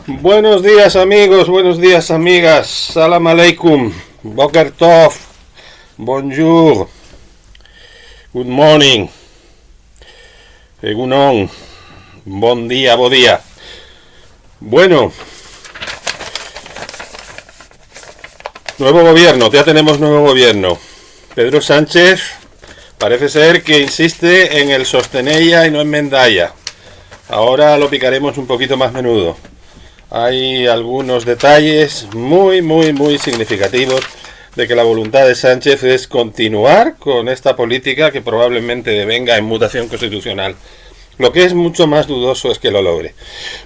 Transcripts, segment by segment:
Buenos días amigos, buenos días amigas, salam aleikum, boker tov, bonjour, good morning, egunon, bon día, bo día. Bueno, nuevo gobierno, ya tenemos nuevo gobierno. Pedro Sánchez parece ser que insiste en el sostenella y no en Mendaya. Ahora lo picaremos un poquito más menudo. Hay algunos detalles muy significativos de que la voluntad de Sánchez es continuar con esta política que probablemente devenga en mutación constitucional. Lo que es mucho más dudoso es que lo logre.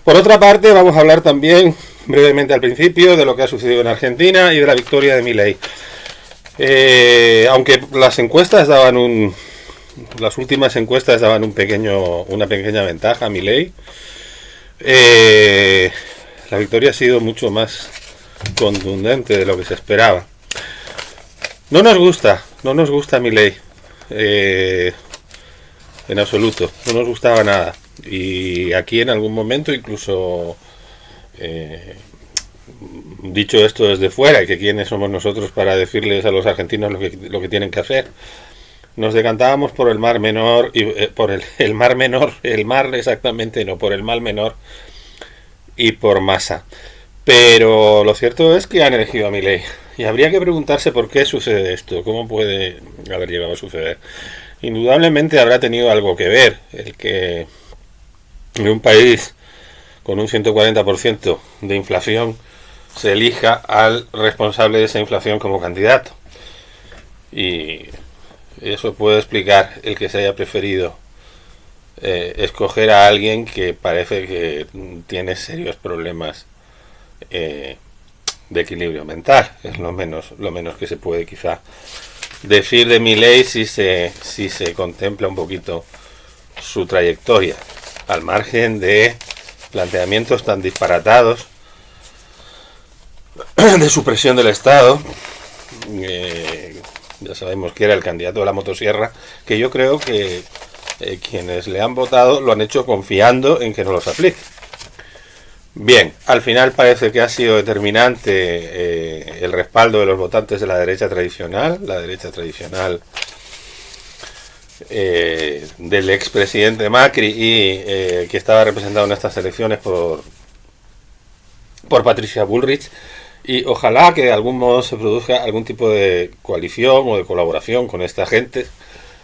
Por otra parte, vamos a hablar también brevemente al principio de lo que ha sucedido en Argentina y de la victoria de Milei. Aunque las encuestas daban las últimas encuestas daban una pequeña ventaja a Milei, la victoria ha sido mucho más contundente de lo que se esperaba. No nos gusta Milei, en absoluto, no nos gustaba nada. Y aquí en algún momento incluso, dicho esto desde fuera, y que quiénes somos nosotros para decirles a los argentinos lo que tienen que hacer, nos decantábamos por el Mar Menor, y por el Mar Menor, el mar exactamente no, por el Mar Menor y por Massa. Pero lo cierto es que han elegido a Milei y habría que preguntarse por qué sucede esto, cómo puede haber llegado a suceder. Indudablemente habrá tenido algo que ver el que en un país con un 140% de inflación se elija al responsable de esa inflación como candidato, y eso puede explicar el que se haya preferido escoger a alguien que parece que tiene serios problemas de equilibrio mental. Es lo menos que se puede quizá decir de Milei si se contempla un poquito su trayectoria, al margen de planteamientos tan disparatados de supresión del Estado. Ya sabemos que era el candidato de la motosierra, que yo creo que quienes le han votado lo han hecho confiando en que no los aplique. Bien, al final parece que ha sido determinante el respaldo de los votantes de la derecha tradicional del expresidente Macri y que estaba representado en estas elecciones por Patricia Bullrich, y ojalá que de algún modo se produzca algún tipo de coalición o de colaboración con esta gente.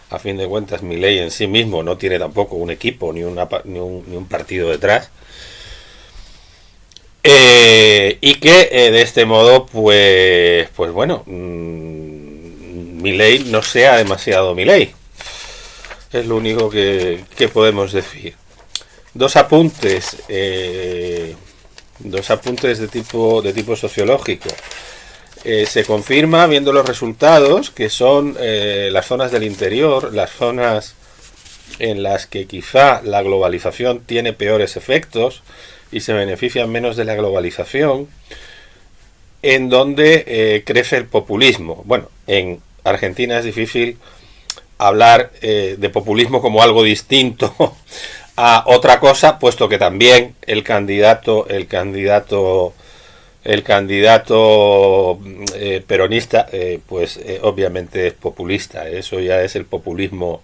A fin de cuentas, Milei en sí mismo no tiene tampoco un equipo ni un partido detrás. Y que de este modo, pues bueno, Milei no sea demasiado Milei. Es lo único que podemos decir. Dos apuntes de tipo sociológico. Se confirma, viendo los resultados, que son las zonas del interior, las zonas en las que quizá la globalización tiene peores efectos y se benefician menos de la globalización, en donde crece el populismo. Bueno, en Argentina es difícil hablar de populismo como algo distinto a otra cosa, puesto que también el candidato peronista, obviamente es populista. Eso ya es el populismo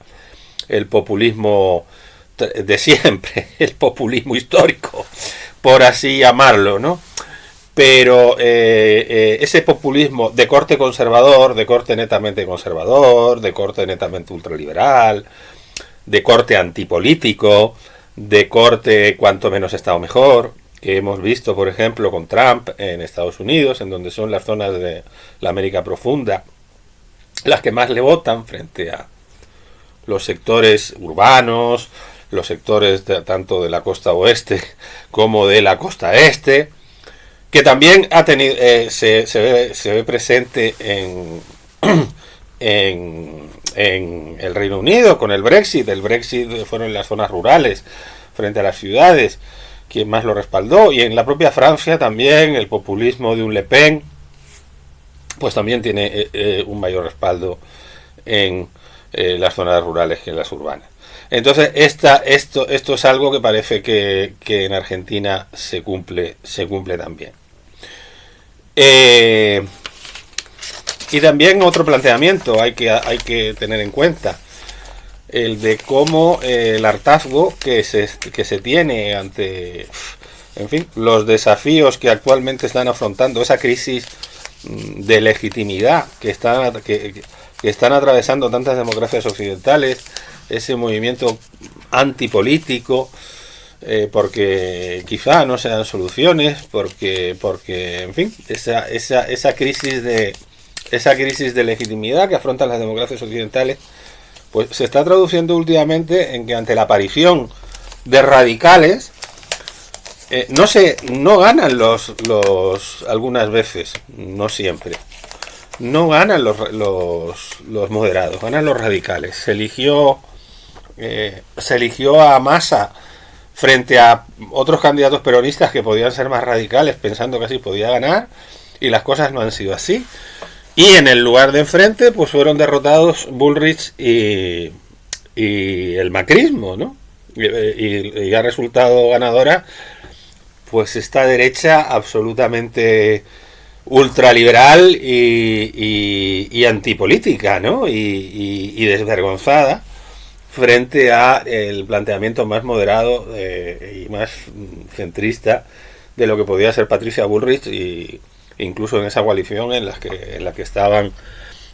de siempre, el populismo histórico, por así llamarlo, ¿no? Pero ese populismo de corte conservador, de corte netamente conservador, de corte netamente ultraliberal, de corte antipolítico, de corte cuanto menos Estado mejor, que hemos visto, por ejemplo, con Trump en Estados Unidos, en donde son las zonas de la América profunda las que más le votan frente a los sectores urbanos, los sectores tanto de la costa oeste como de la costa este, que también ha tenido se ve presente en el Reino Unido con el Brexit. El Brexit fueron las zonas rurales frente a las ciudades quien más lo respaldó, y en la propia Francia también el populismo de un Le Pen pues también tiene un mayor respaldo en las zonas rurales que en las urbanas. Entonces, esto es algo que parece que en Argentina se cumple también. Y también otro planteamiento hay que tener en cuenta, el de cómo el hartazgo que se tiene ante, en fin, los desafíos que actualmente están afrontando, esa crisis de legitimidad que están atravesando tantas democracias occidentales, ese movimiento antipolítico, porque quizá no se dan soluciones, porque en fin, esa crisis de legitimidad que afrontan las democracias occidentales, pues se está traduciendo últimamente en que ante la aparición de radicales no ganan los algunas veces, no siempre, no ganan los moderados, ganan los radicales. Se eligió a Massa frente a otros candidatos peronistas que podían ser más radicales, pensando que así podía ganar, y las cosas no han sido así. Y en el lugar de enfrente, pues fueron derrotados Bullrich y el macrismo, ¿no? Y ha resultado ganadora, pues esta derecha absolutamente ultraliberal y antipolítica, ¿no? Y desvergonzada frente a el planteamiento más moderado y más centrista de lo que podía ser Patricia Bullrich, y incluso en esa coalición en la que estaban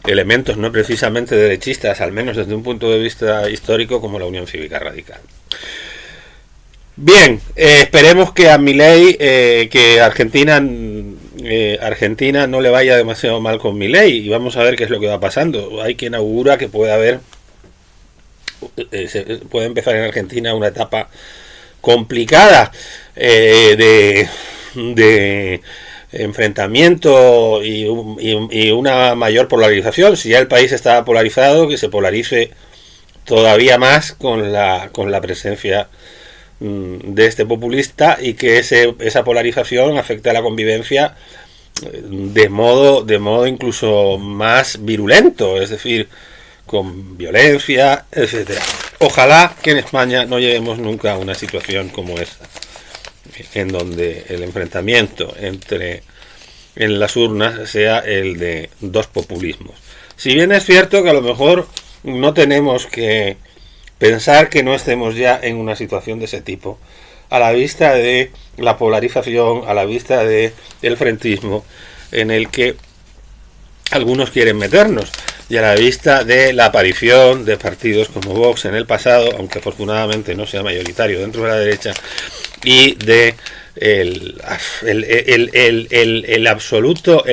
elementos no precisamente derechistas, al menos desde un punto de vista histórico, como la Unión Cívica Radical. Bien, esperemos que a Milei, que Argentina no le vaya demasiado mal con Milei, y vamos a ver qué es lo que va pasando. Hay quien augura que puede empezar en Argentina una etapa complicada de enfrentamiento y una mayor polarización. Si ya el país está polarizado, que se polarice todavía más con la presencia de este populista, y que esa polarización afecte a la convivencia de modo incluso más virulento, es decir, con violencia, etcétera. Ojalá que en España no lleguemos nunca a una situación como esta, en donde el enfrentamiento en las urnas sea el de dos populismos. Si bien es cierto que a lo mejor no tenemos que pensar que no estemos ya en una situación de ese tipo, a la vista de la polarización, a la vista de el frentismo en el que algunos quieren meternos, y a la vista de la aparición de partidos como Vox en el pasado, aunque afortunadamente no sea mayoritario dentro de la derecha, y de el absoluto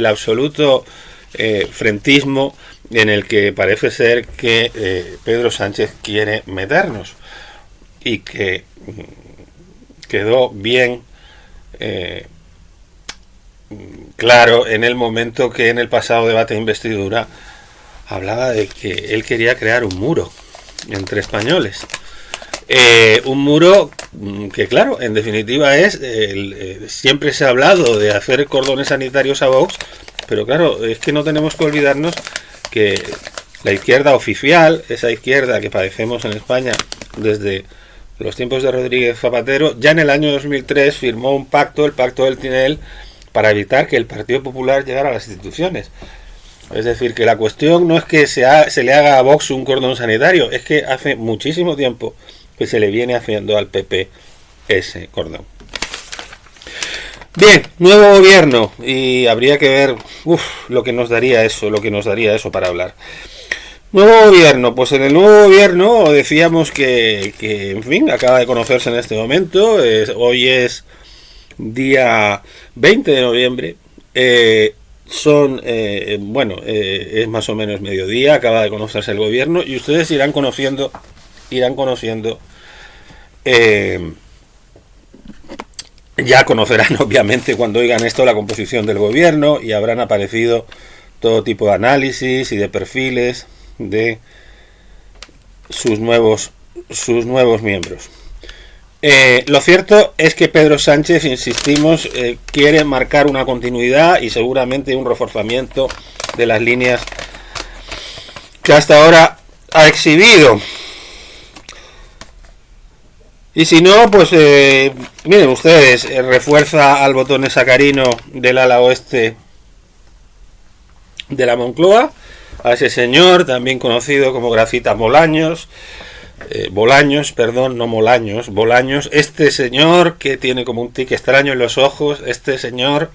frentismo en el que parece ser que Pedro Sánchez quiere meternos, y que quedó bien claro en el momento que en el pasado debate de investidura hablaba de que él quería crear un muro entre españoles. Un muro que, claro, en definitiva siempre se ha hablado de hacer cordones sanitarios a Vox, pero claro, es que no tenemos que olvidarnos que la izquierda oficial, esa izquierda que padecemos en España desde los tiempos de Rodríguez Zapatero, ya en el año 2003 firmó un pacto, el Pacto del Tinel, para evitar que el Partido Popular llegara a las instituciones. Es decir, que la cuestión no es que se le haga a Vox un cordón sanitario, es que hace muchísimo tiempo que se le viene haciendo al PP ese cordón. Bien, nuevo gobierno, y habría que ver lo que nos daría eso para hablar. Nuevo gobierno, pues en el nuevo gobierno decíamos que en fin, acaba de conocerse en este momento, hoy es día 20 de noviembre, es más o menos mediodía, acaba de conocerse el gobierno, y ustedes irán conociendo ya conocerán obviamente cuando oigan esto la composición del gobierno, y habrán aparecido todo tipo de análisis y de perfiles de sus nuevos miembros. Lo cierto es que Pedro Sánchez, insistimos, quiere marcar una continuidad y seguramente un reforzamiento de las líneas que hasta ahora ha exhibido. Y si no, pues miren ustedes, refuerza al botón sacarino del ala oeste de la Moncloa, a ese señor también conocido como Grafita Bolaños, no Molaños, Bolaños, este señor que tiene como un tic extraño en los ojos, este señor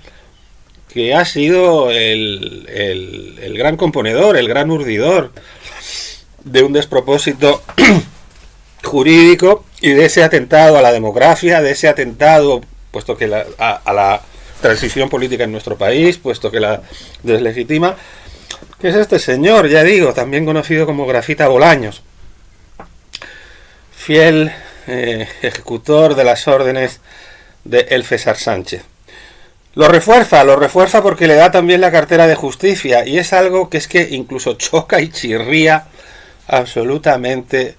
que ha sido el gran componedor, el gran urdidor de un despropósito jurídico y de ese atentado a la democracia, de ese atentado, puesto que a la transición política en nuestro país, puesto que la deslegitima, que es este señor, ya digo, también conocido como Grafita Bolaños, fiel ejecutor de las órdenes de el César Sánchez. Lo refuerza porque le da también la cartera de justicia, y es algo que es que incluso choca y chirría absolutamente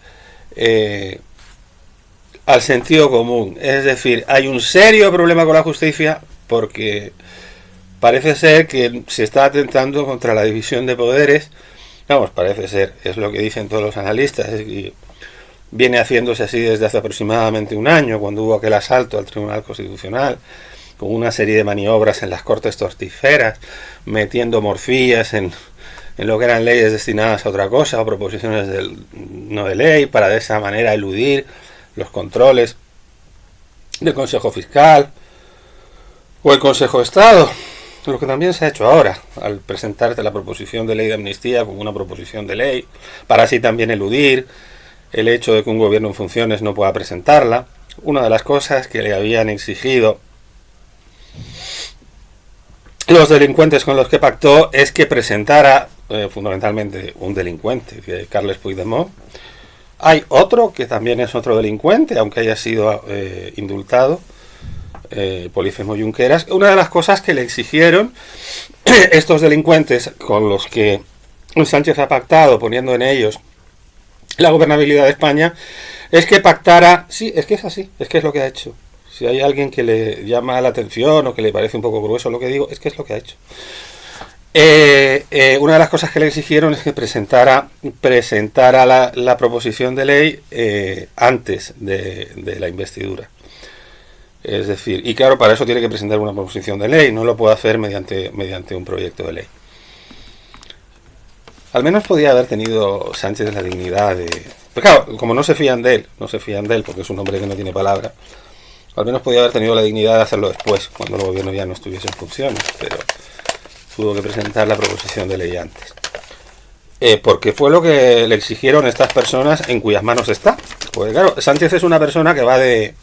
al sentido común. Es decir, hay un serio problema con la justicia porque parece ser que se está atentando contra la división de poderes. Vamos, parece ser, es lo que dicen todos los analistas, y viene haciéndose así desde hace aproximadamente un año, cuando hubo aquel asalto al Tribunal Constitucional, con una serie de maniobras en las Cortes torticeras, metiendo morcillas en lo que eran leyes destinadas a otra cosa, o proposiciones no de ley, para de esa manera eludir los controles del Consejo Fiscal o el Consejo de Estado. Lo que también se ha hecho ahora, al presentarte la proposición de ley de amnistía como una proposición de ley, para así también eludir el hecho de que un gobierno en funciones no pueda presentarla. Una de las cosas que le habían exigido los delincuentes con los que pactó es que presentara fundamentalmente un delincuente, Carles Puigdemont. Hay otro que también es otro delincuente, aunque haya sido indultado, Polífemo Junqueras. Una de las cosas que le exigieron estos delincuentes con los que Sánchez ha pactado, poniendo en ellos la gobernabilidad de España, es que pactara. Sí, es que es así, es que es lo que ha hecho. Si hay alguien que le llama la atención o que le parece un poco grueso lo que digo, es que es lo que ha hecho. Una de las cosas que le exigieron es que presentara la proposición de ley antes de la investidura. Es decir, y claro, para eso tiene que presentar una proposición de ley, no lo puede hacer mediante un proyecto de ley. Al menos podía haber tenido Sánchez la dignidad de... Pero claro, como no se fían de él porque es un hombre que no tiene palabra, al menos podía haber tenido la dignidad de hacerlo después, cuando el gobierno ya no estuviese en funciones, pero tuvo que presentar la proposición de ley antes. Porque fue lo que le exigieron estas personas en cuyas manos está. Porque claro, Sánchez es una persona que va de...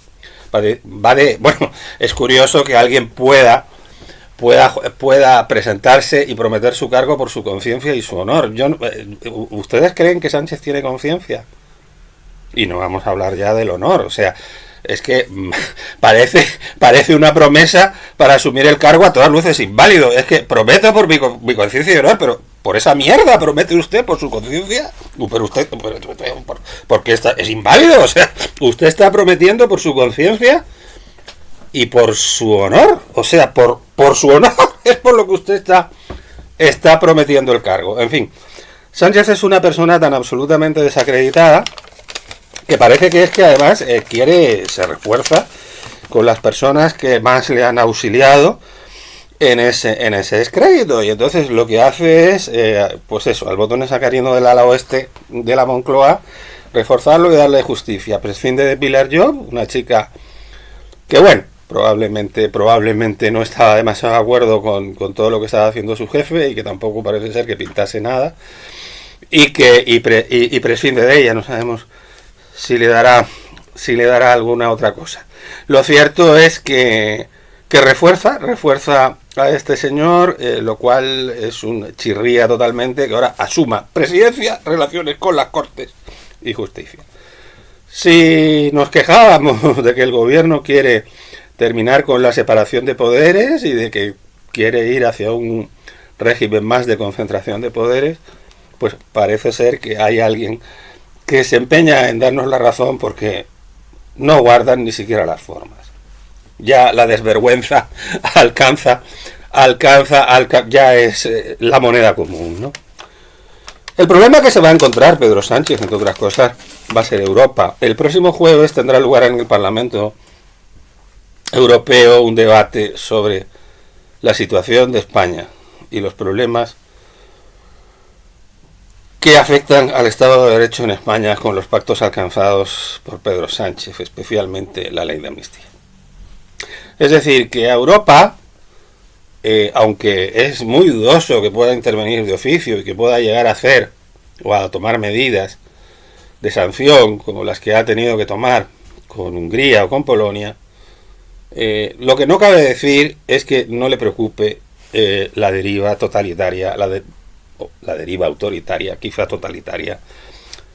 Bueno, es curioso que alguien pueda presentarse y prometer su cargo por su conciencia y su honor. ¿Ustedes creen que Sánchez tiene conciencia? Y no vamos a hablar ya del honor, o sea... Es que parece una promesa para asumir el cargo a todas luces inválido. Es que prometo por mi conciencia y honor, pero por esa mierda promete usted por su conciencia. Pero usted, porque es inválido. O sea, usted está prometiendo por su conciencia y por su honor. O sea, por su honor es por lo que usted está prometiendo el cargo. En fin, Sánchez es una persona tan absolutamente desacreditada que parece que es que además se refuerza con las personas que más le han auxiliado en ese descrédito, y entonces lo que hace es pues eso, al botón sacarino del ala oeste de la Moncloa, reforzarlo y darle justicia. Prescinde de Pilar Job, una chica que bueno, probablemente no estaba demasiado de acuerdo con todo lo que estaba haciendo su jefe, y que tampoco parece ser que pintase nada, y prescinde de ella. No sabemos si le dará alguna otra cosa. Lo cierto es que refuerza a este señor, lo cual es un chirría totalmente, que ahora asuma presidencia, relaciones con las Cortes y justicia. Si nos quejábamos de que el gobierno quiere terminar con la separación de poderes y de que quiere ir hacia un régimen más de concentración de poderes, pues parece ser que hay alguien que se empeña en darnos la razón, porque no guardan ni siquiera las formas. Ya la desvergüenza alcanza ya es la moneda común, ¿no? El problema que se va a encontrar Pedro Sánchez, entre otras cosas, va a ser Europa. El próximo jueves tendrá lugar en el Parlamento Europeo un debate sobre la situación de España y los problemas que afectan al Estado de Derecho en España con los pactos alcanzados por Pedro Sánchez, especialmente la ley de amnistía. Es decir, que a Europa, aunque es muy dudoso que pueda intervenir de oficio y que pueda llegar a hacer o a tomar medidas de sanción como las que ha tenido que tomar con Hungría o con Polonia, lo que no cabe decir es que no le preocupe la deriva totalitaria, la deriva autoritaria, quizá totalitaria.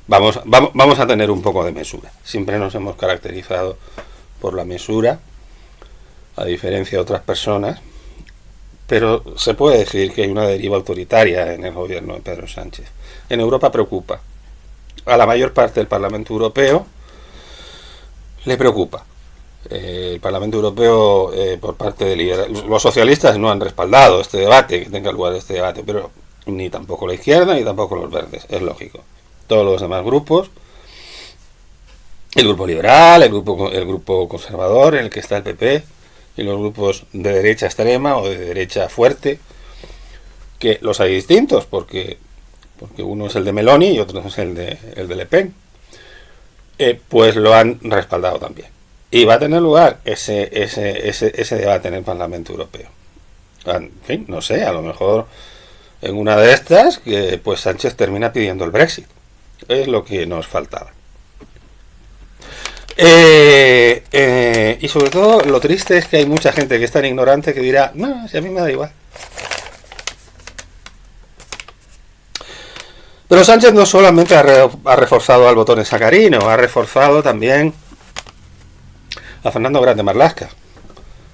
Vamos a tener un poco de mesura. Siempre nos hemos caracterizado por la mesura, a diferencia de otras personas, pero se puede decir que hay una deriva autoritaria en el gobierno de Pedro Sánchez. En Europa preocupa. A la mayor parte del Parlamento Europeo le preocupa. El Parlamento Europeo, por parte de los socialistas no han respaldado este debate, que tenga lugar este debate, pero ni tampoco la izquierda ni tampoco los verdes, es lógico. Todos los demás grupos, el grupo liberal, el grupo conservador, en el que está el PP, y los grupos de derecha extrema o de derecha fuerte, que los hay distintos, porque uno es el de Meloni y otro es el de Le Pen, pues lo han respaldado también. Y va a tener lugar ese debate en el Parlamento Europeo. En fin, no sé, a lo mejor en una de estas, que pues Sánchez termina pidiendo el Brexit. Es lo que nos faltaba. Y sobre todo, lo triste es que hay mucha gente que es tan ignorante que dirá, no, si a mí me da igual. Pero Sánchez no solamente ha reforzado al botón sacarino, ha reforzado también a Fernando Grande Marlaska,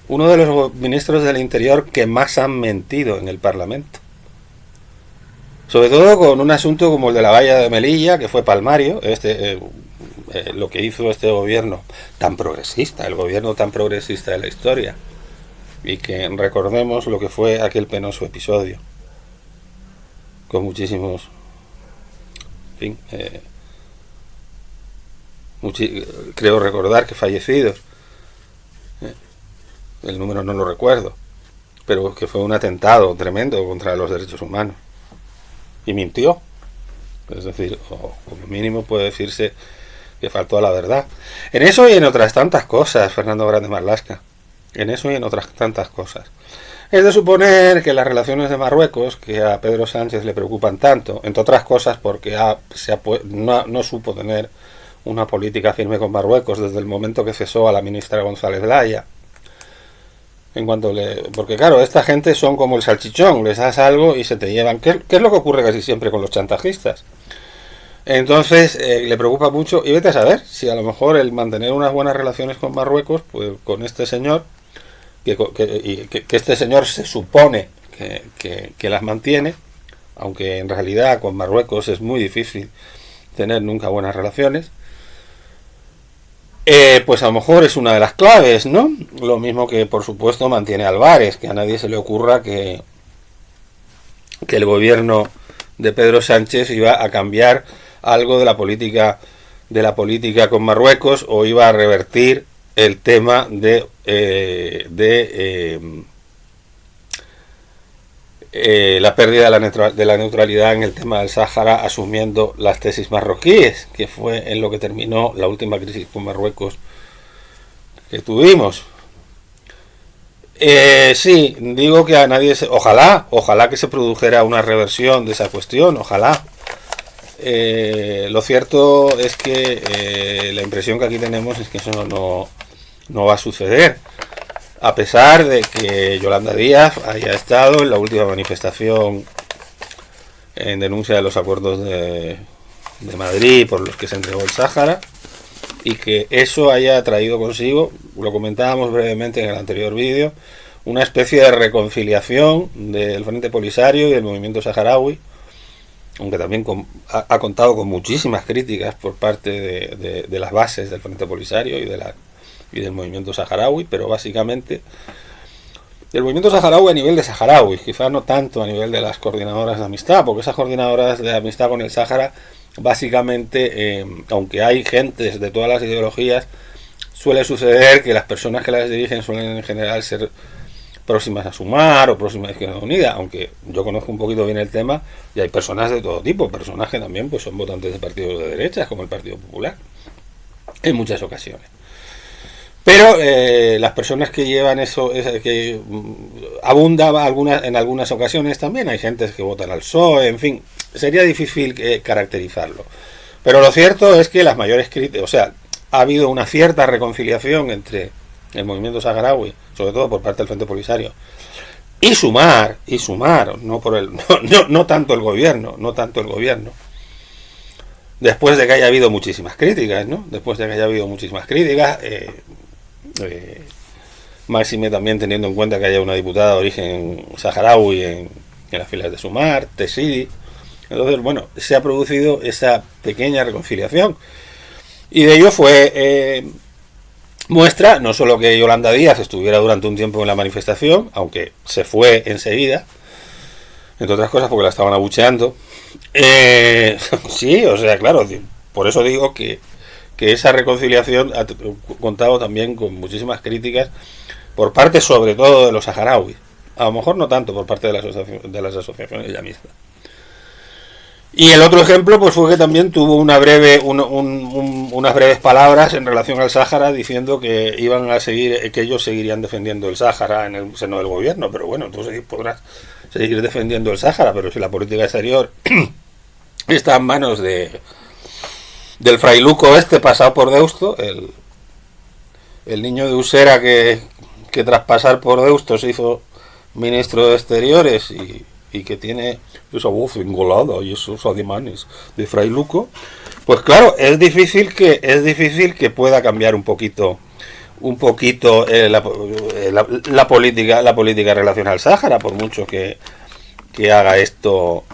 uno de los ministros del Interior que más han mentido en el Parlamento. Sobre todo con un asunto como el de la valla de Melilla, que fue palmario, lo que hizo este gobierno tan progresista, el gobierno tan progresista de la historia, y que recordemos lo que fue aquel penoso episodio, con muchísimos, en fin, creo recordar que fallecidos, el número no lo recuerdo, pero que fue un atentado tremendo contra los derechos humanos. Y mintió. Es decir, o como mínimo puede decirse que faltó a la verdad. En eso y en otras tantas cosas, Fernando Grande Marlaska. En eso y en otras tantas cosas. Es de suponer que las relaciones de Marruecos, que a Pedro Sánchez le preocupan tanto, entre otras cosas porque no supo tener una política firme con Marruecos desde el momento que cesó a la ministra González Laya. Porque claro, esta gente son como el salchichón, les das algo y se te llevan. ¿Qué es lo que ocurre casi siempre con los chantajistas? Entonces le preocupa mucho, y vete a saber si a lo mejor el mantener unas buenas relaciones con Marruecos, pues con este señor, que este señor se supone que las mantiene, aunque en realidad con Marruecos es muy difícil tener nunca buenas relaciones. Pues a lo mejor es una de las claves, ¿no? Lo mismo que, por supuesto, mantiene a Álvarez, que a nadie se le ocurra que el gobierno de Pedro Sánchez iba a cambiar algo de la política con Marruecos o iba a revertir el tema de la pérdida de la neutralidad en el tema del Sáhara, asumiendo las tesis marroquíes, que fue en lo que terminó la última crisis con Marruecos que tuvimos. Sí, digo que a nadie ojalá que se produjera una reversión de esa cuestión, ojalá. Lo cierto es que la impresión que aquí tenemos es que eso no va a suceder. A pesar de que Yolanda Díaz haya estado en la última manifestación en denuncia de los acuerdos de Madrid por los que se entregó el Sáhara, y que eso haya traído consigo, lo comentábamos brevemente en el anterior vídeo, una especie de reconciliación del Frente Polisario y del movimiento saharaui, aunque también ha contado con muchísimas críticas por parte de las bases del Frente Polisario y del movimiento saharaui, pero básicamente el movimiento saharaui a nivel de saharauis, quizás no tanto a nivel de las coordinadoras de amistad, porque esas coordinadoras de amistad con el Sáhara básicamente, aunque hay gentes de todas las ideologías, suele suceder que las personas que las dirigen suelen en general ser próximas a Sumar o próximas a Izquierda Unida, aunque yo conozco un poquito bien el tema y hay personas de todo tipo, personas que también pues son votantes de partidos de derechas como el Partido Popular en muchas ocasiones. Pero las personas que llevan eso, que abunda en algunas ocasiones también, hay gente que votan al PSOE, en fin, sería difícil caracterizarlo. Pero lo cierto es que las mayores críticas, o sea, ha habido una cierta reconciliación entre el movimiento saharaui, sobre todo por parte del Frente Polisario, y Sumar, no por no tanto el gobierno, después de que haya habido muchísimas críticas, ¿no? Máxime también teniendo en cuenta que haya una diputada de origen saharaui en las filas de Sumar, Tessidi. Entonces, bueno, se ha producido esa pequeña reconciliación. Y de ello fue muestra no solo que Yolanda Díaz estuviera durante un tiempo en la manifestación, aunque se fue enseguida, entre otras cosas porque la estaban abucheando. Sí, o sea, claro, por eso digo que esa reconciliación ha contado también con muchísimas críticas por parte sobre todo de los saharauis, a lo mejor no tanto por parte de las asociaciones ya mismas. Y el otro ejemplo pues fue que también tuvo unas breves palabras en relación al Sáhara, diciendo que iban a seguir, que ellos seguirían defendiendo el Sáhara en el seno del gobierno. Pero bueno, entonces podrás seguir defendiendo el Sáhara, pero si la política exterior está en manos del frailuco pasado por Deusto, el niño de Usera que tras pasar por Deusto se hizo ministro de Exteriores y que tiene esa voz engolada y esos ademanes de frailuco, pues claro, es difícil que pueda cambiar un poquito la política en relación al Sáhara, por mucho que haga esto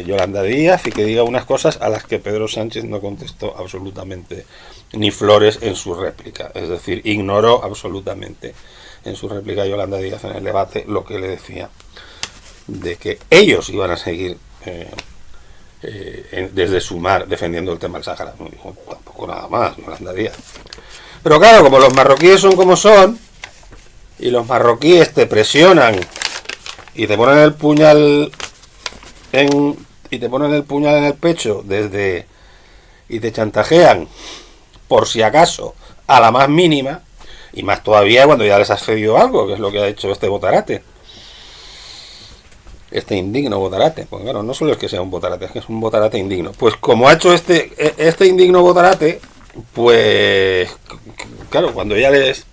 Yolanda Díaz y que diga unas cosas a las que Pedro Sánchez no contestó absolutamente ni flores en su réplica. Es decir, ignoró absolutamente en su réplica a Yolanda Díaz en el debate lo que le decía de que ellos iban a seguir desde Sumar defendiendo el tema del Sáhara. No dijo tampoco nada más Yolanda Díaz. Pero claro, como los marroquíes son como son, y los marroquíes te presionan y te ponen el puñal en el pecho y te chantajean por si acaso a la más mínima, y más todavía cuando ya les has cedido algo, que es lo que ha hecho este botarate, este indigno botarate. Pues claro, no solo es que sea un botarate, es que es un botarate indigno. Pues como ha hecho este indigno botarate, pues claro, cuando ya les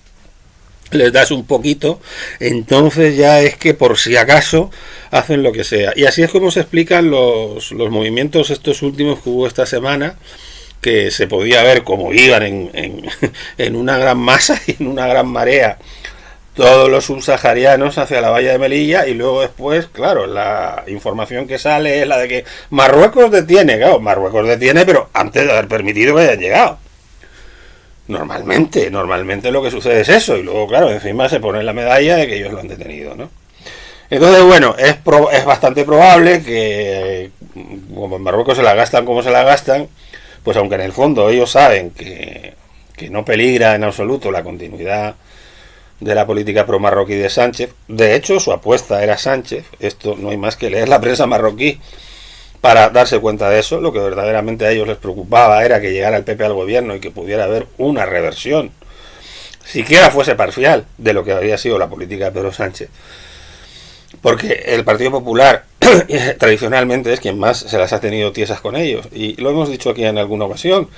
das un poquito, entonces ya es que por si acaso hacen lo que sea. Y así es como se explican los movimientos estos últimos que hubo esta semana, que se podía ver cómo iban en una gran masa y en una gran marea todos los subsaharianos hacia la valla de Melilla, y luego después, claro, la información que sale es la de que Marruecos detiene, pero antes de haber permitido que hayan llegado. Normalmente lo que sucede es eso, y luego, claro, encima se pone la medalla de que ellos lo han detenido, ¿no? Entonces, bueno, es bastante probable que, como en Marruecos se la gastan como se la gastan, pues aunque en el fondo ellos saben que no peligra en absoluto la continuidad de la política pro-marroquí de Sánchez. De hecho, su apuesta era Sánchez. Esto no hay más que leer la prensa marroquí para darse cuenta de eso. Lo que verdaderamente a ellos les preocupaba era que llegara el PP al gobierno y que pudiera haber una reversión, siquiera fuese parcial, de lo que había sido la política de Pedro Sánchez. Porque el Partido Popular tradicionalmente es quien más se las ha tenido tiesas con ellos. Y lo hemos dicho aquí en alguna ocasión.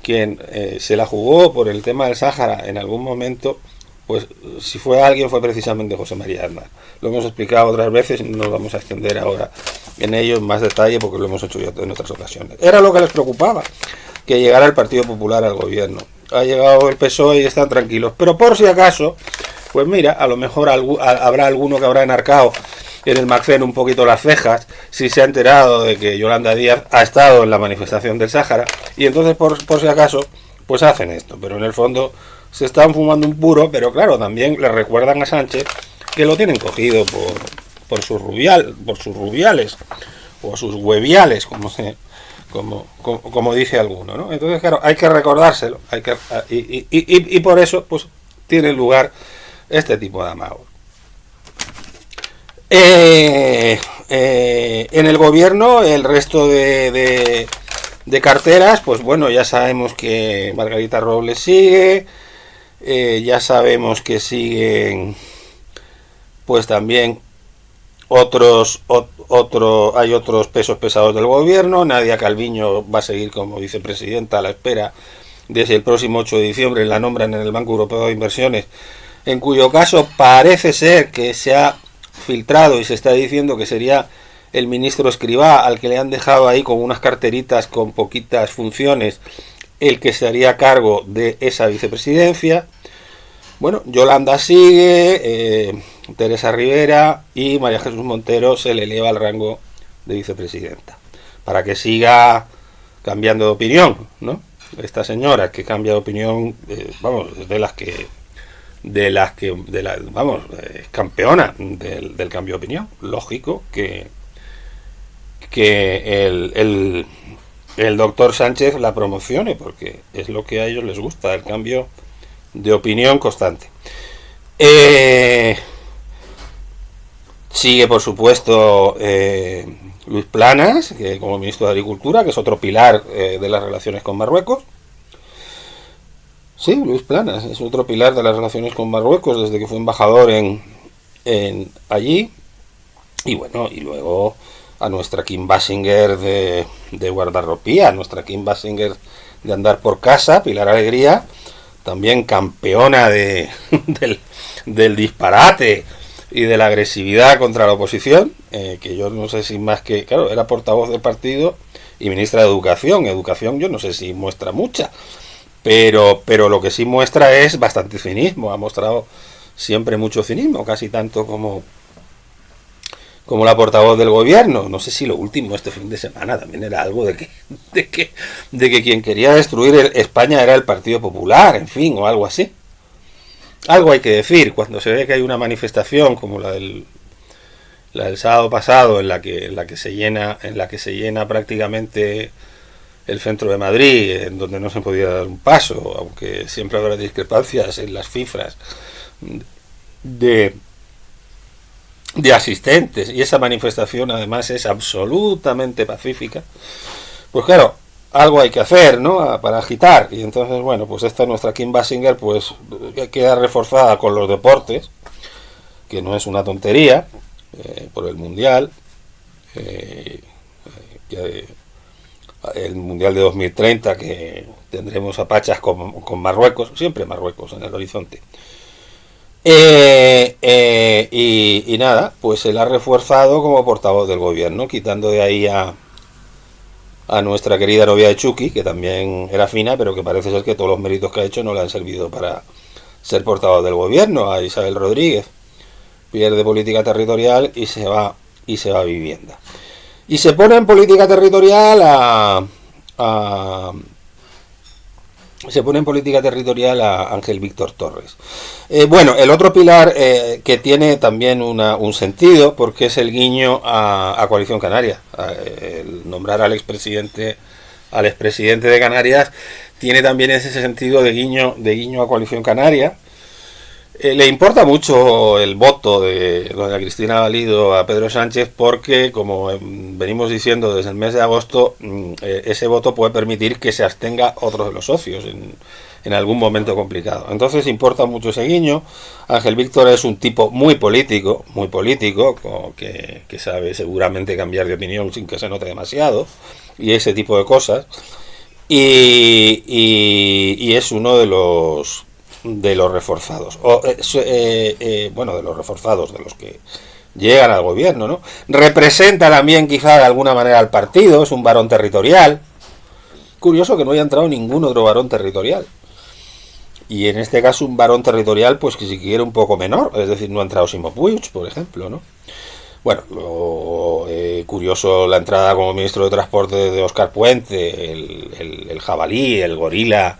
Quien se la jugó por el tema del Sáhara en algún momento, pues si fue alguien, fue precisamente José María Aznar. Lo hemos explicado otras veces, no nos vamos a extender ahora en ello en más detalle porque lo hemos hecho ya en otras ocasiones. Era lo que les preocupaba, que llegara el Partido Popular al gobierno. Ha llegado el PSOE y están tranquilos, pero por si acaso, pues mira, a lo mejor habrá alguno que habrá enarcado en el Macfén un poquito las cejas si se ha enterado de que Yolanda Díaz ha estado en la manifestación del Sáhara, y entonces por si acaso pues hacen esto, pero en el fondo se están fumando un puro. Pero claro, también le recuerdan a Sánchez que lo tienen cogido por sus rubiales o sus hueviales, como como dice alguno, ¿no? Entonces, claro, hay que recordárselo, y por eso, pues, tiene lugar este tipo de amagos. En el gobierno, el resto de carteras, pues bueno, ya sabemos que Margarita Robles sigue, ya sabemos que siguen, pues también hay otros pesos pesados del gobierno. Nadia Calviño va a seguir como vicepresidenta a la espera desde el próximo 8 de diciembre, la nombran en el Banco Europeo de Inversiones, en cuyo caso parece ser que se ha filtrado y se está diciendo que sería el ministro Escrivá, al que le han dejado ahí con unas carteritas con poquitas funciones, el que se haría cargo de esa vicepresidencia. Bueno, Yolanda sigue, Teresa Rivera, y María Jesús Montero se le eleva al rango de vicepresidenta, para que siga cambiando de opinión, ¿no? Esta señora que cambia de opinión, vamos, es es campeona del cambio de opinión. Lógico que el doctor Sánchez la promocione, porque es lo que a ellos les gusta, el cambio de opinión constante. Sigue, por supuesto, Luis Planas, que como ministro de Agricultura, que es otro pilar de las relaciones con Marruecos. Sí, Luis Planas es otro pilar de las relaciones con Marruecos desde que fue embajador en allí. Y bueno, y luego a nuestra Kim Basinger de guardarropía, a nuestra Kim Basinger de andar por casa, Pilar Alegría, también campeona del disparate y de la agresividad contra la oposición, que yo no sé si más que, claro, era portavoz del partido y ministra de Educación. Educación yo no sé si muestra mucha, pero lo que sí muestra es bastante cinismo. Ha mostrado siempre mucho cinismo, casi tanto como la portavoz del gobierno. No sé si lo último este fin de semana también era algo de que quien quería destruir España era el Partido Popular, en fin, o algo así. Algo hay que decir cuando se ve que hay una manifestación como la del sábado pasado, en la que se llena prácticamente el centro de Madrid, en donde no se podía dar un paso, aunque siempre habrá discrepancias en las cifras de asistentes, y esa manifestación además es absolutamente pacífica. Pues claro, algo hay que hacer, ¿no?, para agitar. Y entonces, bueno, pues esta nuestra Kim Basinger pues queda reforzada con los deportes, que no es una tontería, por el Mundial, el Mundial de 2030, que tendremos a pachas con Marruecos, siempre Marruecos en el horizonte. Y nada, pues se la ha reforzado como portavoz del gobierno, quitando de ahí a nuestra querida novia de Chucky, que también era fina, pero que parece ser que todos los méritos que ha hecho no le han servido para ser portavoz del gobierno. A Isabel Rodríguez pierde política territorial y se va a vivienda. Y se pone en política territorial a Ángel Víctor Torres. Bueno, el otro pilar que tiene también un sentido, porque es el guiño a Coalición Canaria. El nombrar al expresidente de Canarias tiene también ese sentido de guiño a Coalición Canaria. Le importa mucho el voto de doña Cristina Valido a Pedro Sánchez, porque, como venimos diciendo desde el mes de agosto, ese voto puede permitir que se abstenga otro de los socios en algún momento complicado. Entonces importa mucho ese guiño. Ángel Víctor es un tipo muy político, que sabe seguramente cambiar de opinión sin que se note demasiado, y ese tipo de cosas. Y es uno de los reforzados, de los reforzados, de los que llegan al gobierno, ¿no? Representa también quizá de alguna manera al partido, es un varón territorial. Curioso que no haya entrado ningún otro varón territorial. Y en este caso un varón territorial, pues que si quiere un poco menor, es decir, no ha entrado Ximo Puig, por ejemplo, ¿no? Bueno, curioso la entrada como ministro de Transporte de Óscar Puente, el jabalí, el gorila,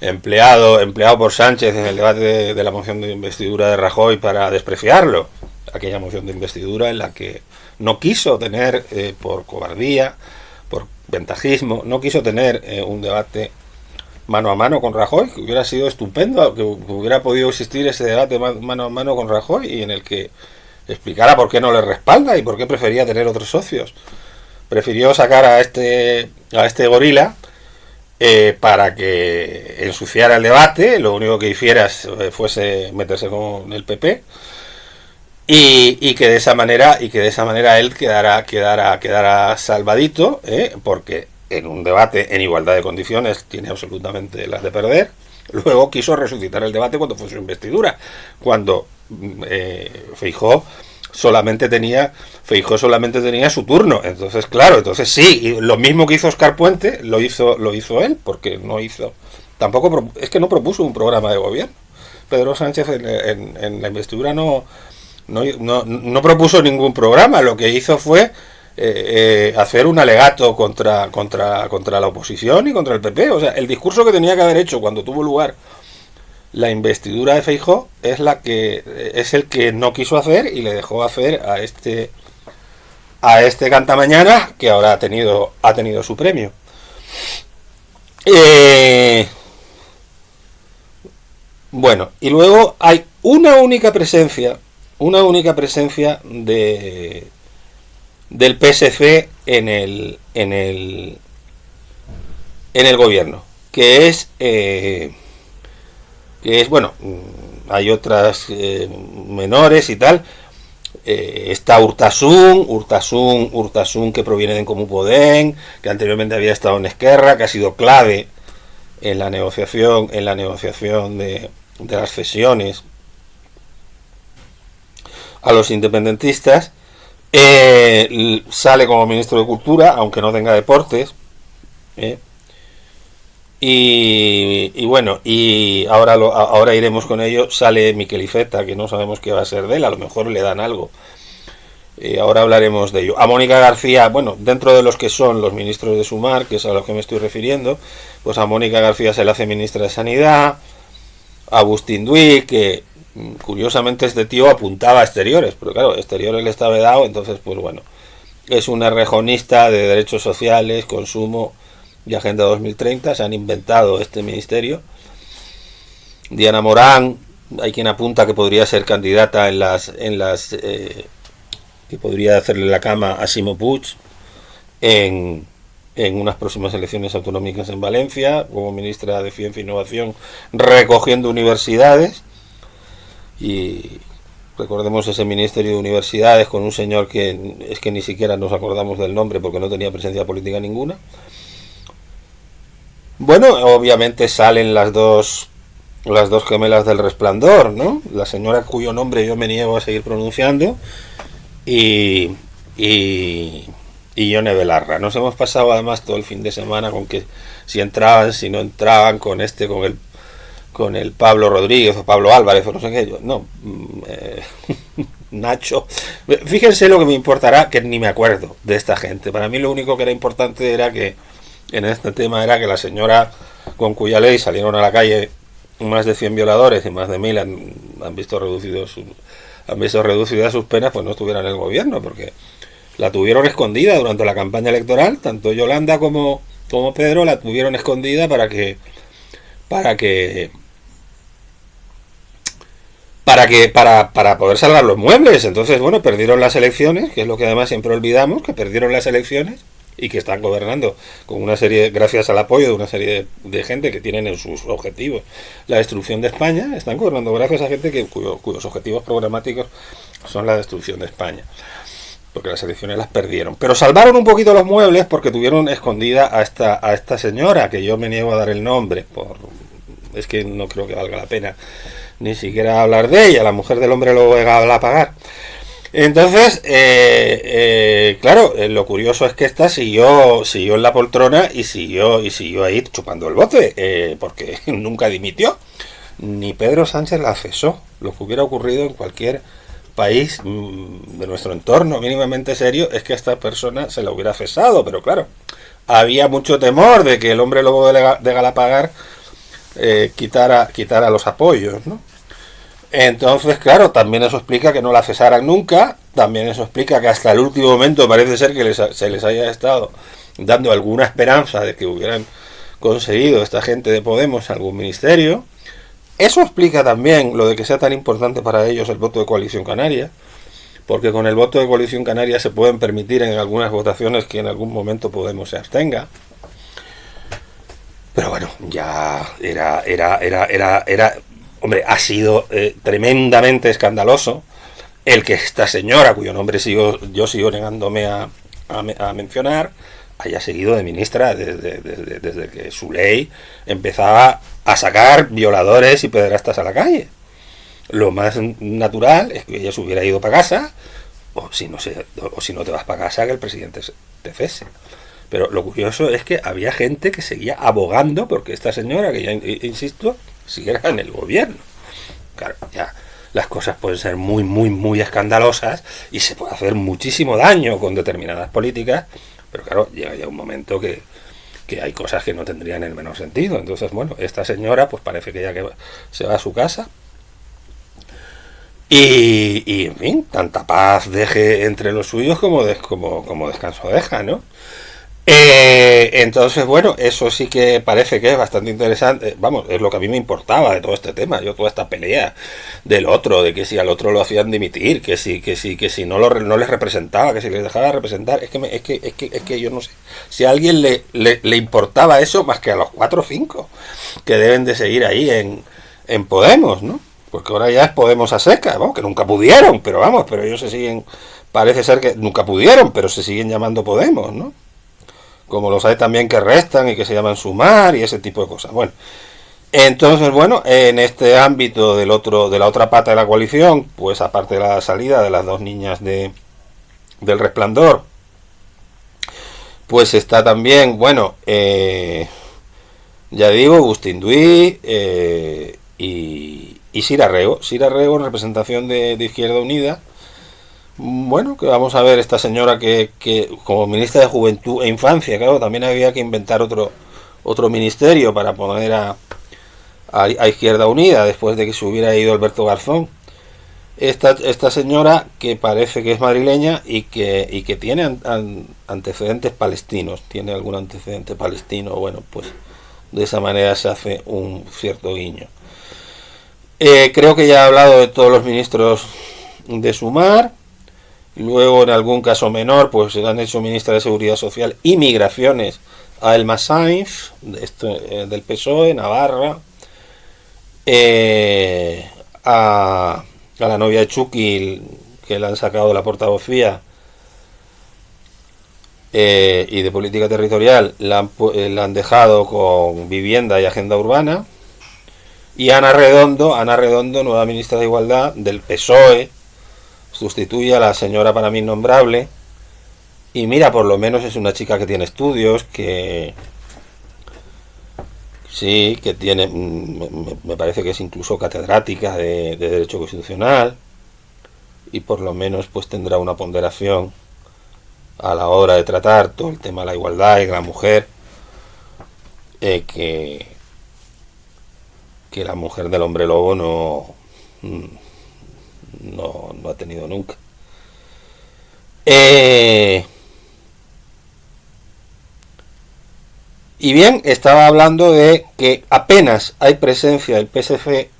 empleado por Sánchez en el debate de la moción de investidura de Rajoy para despreciarlo. Aquella moción de investidura en la que no quiso tener, por cobardía, ventajismo, no quiso tener un debate mano a mano con Rajoy, que hubiera sido estupendo, que hubiera podido existir ese debate mano a mano con Rajoy y en el que explicara por qué no le respalda y por qué prefería tener otros socios. Prefirió sacar a este gorila para que ensuciara el debate, lo único que hiciera fuese meterse con el PP y que de esa manera él quedara salvadito, porque en un debate en igualdad de condiciones tiene absolutamente las de perder. Luego quiso resucitar el debate cuando fue su investidura, cuando Feijóo solamente tenía su turno. Entonces, claro, sí, y lo mismo que hizo Óscar Puente lo hizo él, porque es que no propuso un programa de gobierno. Pedro Sánchez en la investidura no propuso ningún programa. Lo que hizo fue hacer un alegato contra la oposición y contra el PP. O sea, el discurso que tenía que haber hecho cuando tuvo lugar la investidura de Feijóo es el que no quiso hacer y le dejó hacer a este cantamañana, que ahora ha tenido su premio. Bueno, y luego hay una única presencia del PSC en el gobierno, que es bueno, hay otras menores y tal. Está Urtasun, que proviene de Comú Podem, que anteriormente había estado en Esquerra, que ha sido clave en la negociación de las cesiones a los independentistas. Sale como ministro de Cultura, aunque no tenga deportes. Y bueno, y ahora iremos con ello. Sale Miquel Iceta, que no sabemos qué va a ser de él, a lo mejor le dan algo. Ahora hablaremos de ello. A Mónica García, bueno, dentro de los que son los ministros de Sumar, que es a los que me estoy refiriendo, pues a Mónica García se le hace ministra de Sanidad. A Agustín Duy, que curiosamente este tío apuntaba a Exteriores, pero claro, Exteriores le está vedado, entonces pues bueno, es una rejonista de derechos sociales, consumo y Agenda 2030, se han inventado este ministerio. Diana Morán, hay quien apunta que podría ser candidata que podría hacerle la cama a Ximo Puig en unas próximas elecciones autonómicas en Valencia, como ministra de Ciencia e Innovación, recogiendo universidades. Y recordemos ese ministerio de universidades con un señor que es que ni siquiera nos acordamos del nombre porque no tenía presencia política ninguna. Bueno, obviamente salen las dos gemelas del Resplandor, ¿no? La señora cuyo nombre yo me niego a seguir pronunciando y Ione Belarra. Nos hemos pasado además todo el fin de semana con que si entraban, si no entraban, con el Pablo Rodríguez o Pablo Álvarez o no sé qué. Nacho. Fíjense lo que me importará, que ni me acuerdo de esta gente. Para mí lo único que era importante era que en este tema era que la señora con cuya ley salieron a la calle más de 100 violadores y más de 1000 han visto reducidas sus penas, pues no estuviera en el gobierno, porque la tuvieron escondida durante la campaña electoral. Tanto Yolanda como Pedro la tuvieron escondida para poder salvar los muebles. Entonces, bueno, perdieron las elecciones, que es lo que además siempre olvidamos, que perdieron las elecciones y que están gobernando con gracias al apoyo de una serie de gente que tienen en sus objetivos la destrucción de España. Están gobernando gracias a gente cuyos objetivos programáticos son la destrucción de España, porque las elecciones las perdieron. Pero salvaron un poquito los muebles porque tuvieron escondida a esta señora, que yo me niego a dar el nombre, es que no creo que valga la pena ni siquiera hablar de ella. La mujer del hombre lo va a pagar. Entonces, claro, lo curioso es que esta siguió en la poltrona y siguió ahí chupando el bote, porque nunca dimitió. Ni Pedro Sánchez la cesó, lo que hubiera ocurrido en cualquier país de nuestro entorno mínimamente serio es que a esta persona se la hubiera cesado, pero claro, había mucho temor de que el hombre lobo de Galapagar quitara los apoyos, ¿no? Entonces, claro, también eso explica que no la cesaran nunca, también eso explica que hasta el último momento parece ser que se les haya estado dando alguna esperanza de que hubieran conseguido esta gente de Podemos algún ministerio. Eso explica también lo de que sea tan importante para ellos el voto de Coalición Canaria, porque con el voto de Coalición Canaria se pueden permitir en algunas votaciones que en algún momento Podemos se abstenga. Pero bueno, ya hombre, ha sido tremendamente escandaloso el que esta señora, cuyo nombre yo sigo negándome a mencionar, haya seguido de ministra desde que su ley empezaba a sacar violadores y pederastas a la calle. Lo más natural es que ella se hubiera ido para casa, o si no te vas para casa, que el presidente te cese. Pero lo curioso es que había gente que seguía abogando porque esta señora, que ya insisto, siguiera en el gobierno. Claro, ya las cosas pueden ser muy, muy, muy escandalosas y se puede hacer muchísimo daño con determinadas políticas, pero claro, llega ya un momento que hay cosas que no tendrían el menor sentido. Entonces, bueno, esta señora, pues parece que ya que se va a su casa. Y en fin, tanta paz deje entre los suyos como descanso deja, ¿no? Entonces, bueno, eso sí que parece que es bastante interesante. Vamos, es lo que a mí me importaba de todo este tema. Yo toda esta pelea del otro, de que si al otro lo hacían dimitir, que si no les representaba, que si les dejaba representar, es que yo no sé si a alguien le importaba eso más que a los 4 o 5 que deben de seguir ahí en Podemos, ¿no? Porque ahora ya es Podemos a seca, vamos, que nunca pudieron, pero ellos se siguen, parece ser que nunca pudieron, pero se siguen llamando Podemos, ¿no? Como los hay también que restan y que se llaman Sumar y ese tipo de cosas. Bueno, entonces, bueno, en este ámbito de la otra pata de la coalición, pues aparte de la salida de las 2 niñas del Resplandor, pues está también, bueno, ya digo, Agustín Duy y Sira Rego en representación de Izquierda Unida. Bueno, que vamos a ver esta señora que como ministra de Juventud e Infancia, claro, también había que inventar otro ministerio para poner a Izquierda Unida después de que se hubiera ido Alberto Garzón. Esta señora que parece que es madrileña y que tiene antecedentes palestinos, tiene algún antecedente palestino, bueno, pues de esa manera se hace un cierto guiño. Creo que ya he hablado de todos los ministros de Sumar. Luego, en algún caso menor, pues se han hecho ministra de Seguridad Social y Migraciones a Elma Sainz, del PSOE, Navarra, a la novia de Chucky, que le han sacado de la portavocía, y de Política Territorial, la han dejado con Vivienda y Agenda Urbana, y Ana Redondo, nueva ministra de Igualdad del PSOE, sustituye a la señora para mí innombrable. Y mira, por lo menos es una chica que tiene estudios, que sí, que tiene, me parece que es incluso catedrática de Derecho Constitucional, y por lo menos pues tendrá una ponderación a la hora de tratar todo el tema de la igualdad y de la mujer, que la mujer del hombre lobo no ha tenido nunca. Y bien, estaba hablando de que apenas hay presencia del PSC,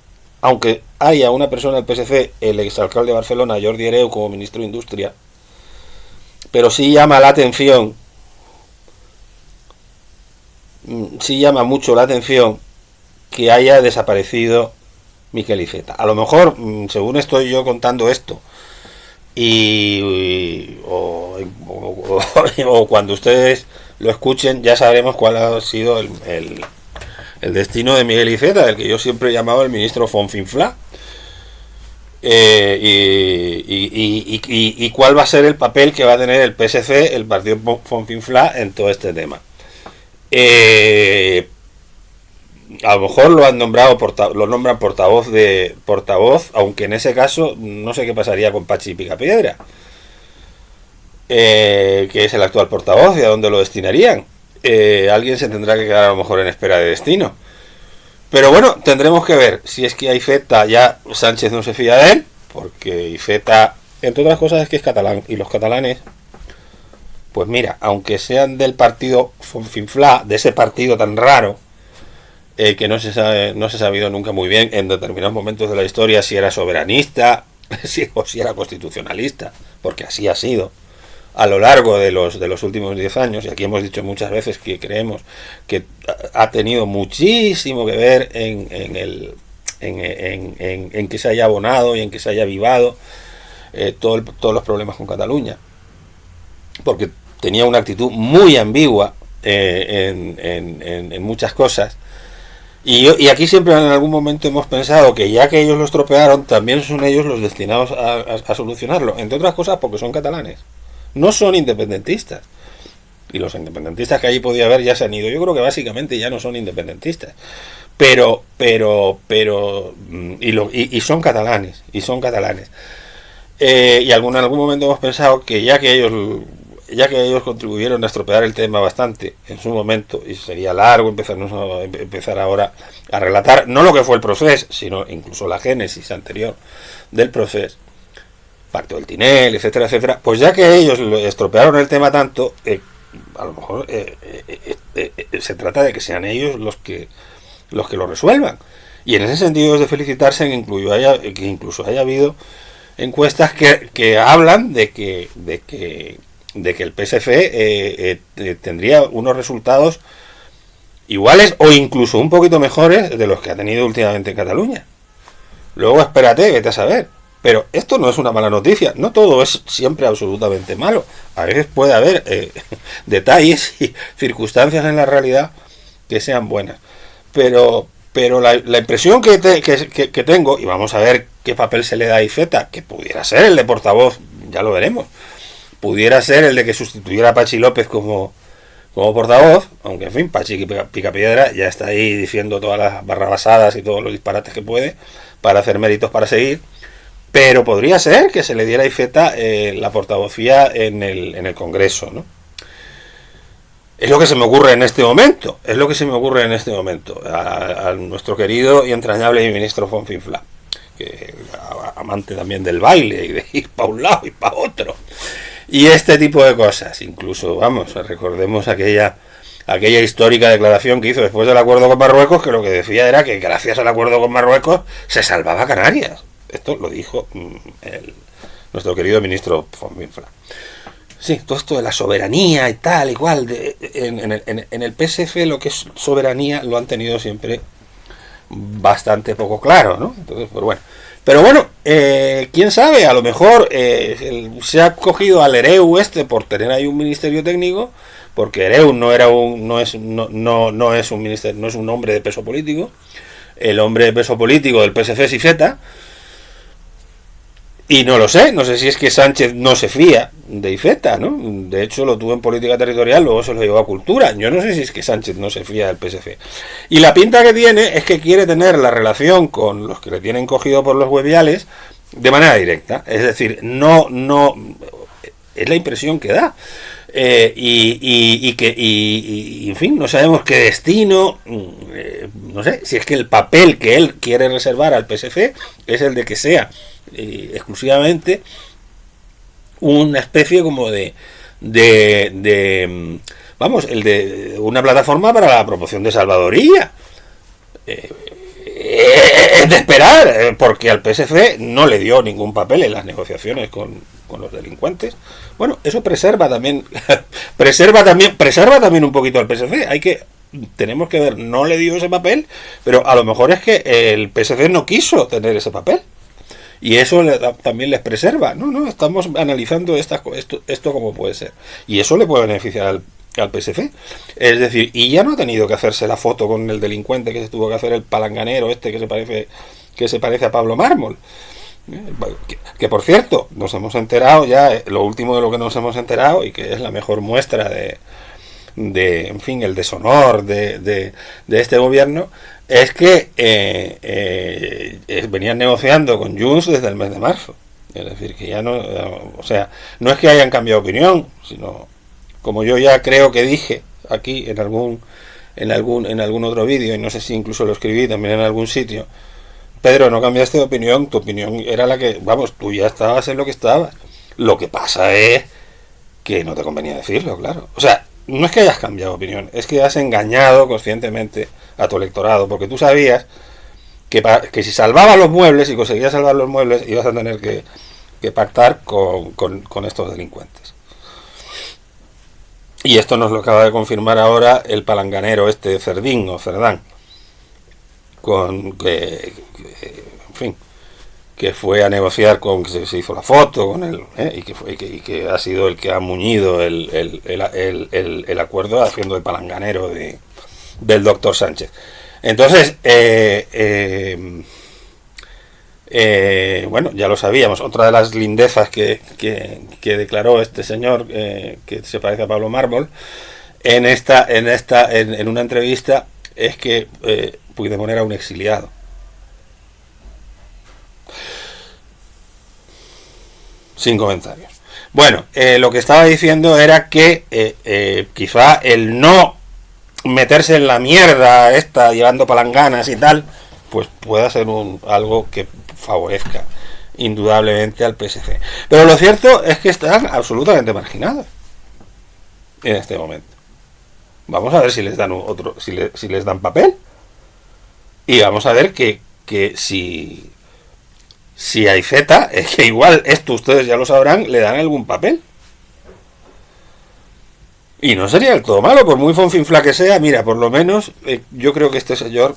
aunque haya una persona del PSC, el exalcalde de Barcelona, Jordi Hereu, como ministro de Industria, pero sí llama mucho la atención que haya desaparecido Miquel Iceta. A lo mejor, según estoy yo contando esto, o cuando ustedes lo escuchen, ya sabremos cuál ha sido el destino de Miguel Iceta, del que yo siempre he llamado el ministro Fonfinflá, y cuál va a ser el papel que va a tener el PSC, el partido Fonfinflá, en todo este tema. A lo mejor lo nombran portavoz, aunque en ese caso no sé qué pasaría con Pachi Picapiedra, que es el actual portavoz, y a dónde lo destinarían. Alguien se tendrá que quedar a lo mejor en espera de destino. Pero bueno, tendremos que ver si es que a Iceta ya Sánchez no se fía de él, porque Iceta, entre otras cosas, es que es catalán, y los catalanes pues mira, aunque sean del partido Fonfinflá, de ese partido tan raro, que no se ha sabido nunca muy bien en determinados momentos de la historia si era soberanista o si era constitucionalista, porque así ha sido a lo largo de los últimos 10 años, y aquí hemos dicho muchas veces que creemos que ha tenido muchísimo que ver en que se haya abonado y en que se haya avivado todos los problemas con Cataluña, porque tenía una actitud muy ambigua en muchas cosas. Y aquí siempre en algún momento hemos pensado que ya que ellos lo estropearon, también son ellos los destinados a solucionarlo, entre otras cosas porque son catalanes, no son independentistas. Y los independentistas que allí podía haber ya se han ido. Yo creo que básicamente ya no son independentistas. Pero y son catalanes, y son catalanes. Y en algún momento hemos pensado que ya que ellos contribuyeron a estropear el tema bastante en su momento, y sería largo empezar ahora a relatar no lo que fue el proceso, sino incluso la génesis anterior del proceso, Pacto del Tinel, etcétera, etcétera, pues ya que ellos estropearon el tema tanto, a lo mejor se trata de que sean ellos los que lo resuelvan. Y en ese sentido es de felicitarse que incluso haya habido encuestas que hablan de que el PSC tendría unos resultados iguales o incluso un poquito mejores de los que ha tenido últimamente en Cataluña. Luego espérate, vete a saber. Pero esto no es una mala noticia, no todo es siempre absolutamente malo. A veces puede haber detalles y circunstancias en la realidad que sean buenas. Pero la impresión que tengo, y vamos a ver qué papel se le da a Iceta, que pudiera ser el de portavoz, ya lo veremos, pudiera ser el de que sustituyera a Pachi López como portavoz, aunque en fin, Pachi Picapiedra ya está ahí diciendo todas las barrabasadas y todos los disparates que puede para hacer méritos para seguir. Pero podría ser que se le diera a Iceta la portavocía en el Congreso, ¿no? Es lo que se me ocurre en este momento. A nuestro querido y entrañable ministro Fonfinflá, que amante también del baile y de ir para un lado y para otro. Y este tipo de cosas. Incluso, vamos, recordemos aquella histórica declaración que hizo después del acuerdo con Marruecos, que lo que decía era que gracias al acuerdo con Marruecos se salvaba Canarias. Esto lo dijo nuestro querido ministro Fonfinflá. Sí, todo esto de la soberanía y tal, igual. En el PSF lo que es soberanía lo han tenido siempre bastante poco claro, ¿no? Entonces, pues bueno. Pero bueno, quién sabe, a lo mejor se ha cogido al Ereu por tener ahí un ministerio técnico, porque Ereu no es un hombre de peso político. El hombre de peso político del PSF es Iceta. Y no sé si es que Sánchez no se fía de Iceta, ¿no? De hecho lo tuvo en política territorial, luego se lo llevó a cultura. Yo no sé si es que Sánchez no se fía del PSC. Y la pinta que tiene es que quiere tener la relación con los que le tienen cogido por los hueviales de manera directa. Es decir, no es la impresión que da. En fin, no sabemos qué destino, no sé, si es que el papel que él quiere reservar al PSC es el de que sea exclusivamente una especie como de el de una plataforma para la promoción de salvadoría. Es de esperar, porque al PSC no le dio ningún papel en las negociaciones con los delincuentes. Bueno, eso preserva también un poquito al PSC. Tenemos que ver, no le dio ese papel, pero a lo mejor es que el PSC no quiso tener ese papel. Y eso también les preserva. No, estamos analizando esto como puede ser. Y eso le puede beneficiar al PSC. Es decir, y ya no ha tenido que hacerse la foto con el delincuente que se tuvo que hacer, el palanganero que se parece a Pablo Mármol. Que por cierto, nos hemos enterado ya, lo último de lo que nos hemos enterado, y que es la mejor muestra de en fin, el deshonor de este gobierno, es que venían negociando con Junts desde el mes de marzo. Es decir, que ya no, o sea, no es que hayan cambiado opinión, sino, como yo ya creo que dije aquí en algún otro vídeo, y no sé si incluso lo escribí también en algún sitio: Pedro, no cambiaste de opinión, tu opinión era la que, vamos, tú ya estabas en lo que estabas. Lo que pasa es que no te convenía decirlo, claro. O sea, no es que hayas cambiado de opinión, es que has engañado conscientemente a tu electorado, porque tú sabías que si salvabas los muebles y conseguías salvar los muebles, ibas a tener que pactar con estos delincuentes. Y esto nos lo acaba de confirmar ahora el palanganero Cerdín o Cerdán, en fin, que fue a negociar que se hizo la foto con él, y que ha sido el que ha muñido el acuerdo haciendo de palanganero del doctor Sánchez. Entonces, bueno, ya lo sabíamos. Otra de las lindezas que declaró este señor, que se parece a Pablo Mármol, en una entrevista, es que Puigdemont era un exiliado. Sin comentarios. Bueno, lo que estaba diciendo era que quizá el no meterse en la mierda esta, llevando palanganas y tal, pues pueda ser algo que favorezca indudablemente al PSC. Pero lo cierto es que están absolutamente marginados en este momento. Vamos a ver si les dan si les dan papel, y vamos a ver que si hay Z, es que igual esto ustedes ya lo sabrán, le dan algún papel. Y no sería del todo malo, por muy fonfinfla que sea. Mira, por lo menos yo creo que este señor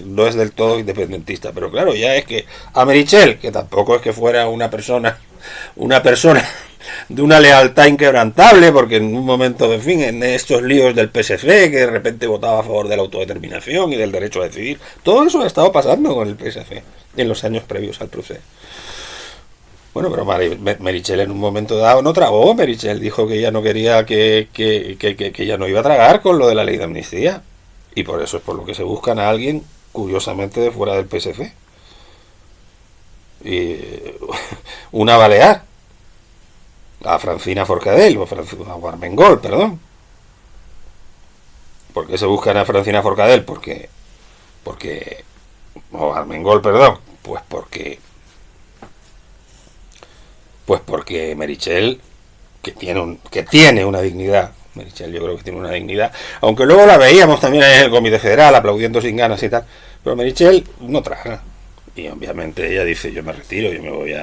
no es del todo independentista. Pero claro, ya es que a Meritxell, que tampoco es que fuera una persona de una lealtad inquebrantable, porque en un momento, en fin, en estos líos del PSC, que de repente votaba a favor de la autodeterminación y del derecho a decidir, todo eso ha estado pasando con el PSC en los años previos al proceso. Bueno, pero Meritxell en un momento dado no tragó. Meritxell dijo que ella no quería, que ella no iba a tragar con lo de la ley de amnistía. Y por eso es por lo que se buscan a alguien, curiosamente, de fuera del PSC. Y una balear. A Francina Forcadell, o Armengol, perdón. ¿Por qué se buscan a Francina Forcadell? O Armengol, perdón. Pues porque Meritxell, que tiene una dignidad, Meritxell yo creo que tiene una dignidad, aunque luego la veíamos también en el Comité Federal aplaudiendo sin ganas y tal, pero Meritxell no traga, y obviamente ella dice: yo me retiro, yo me voy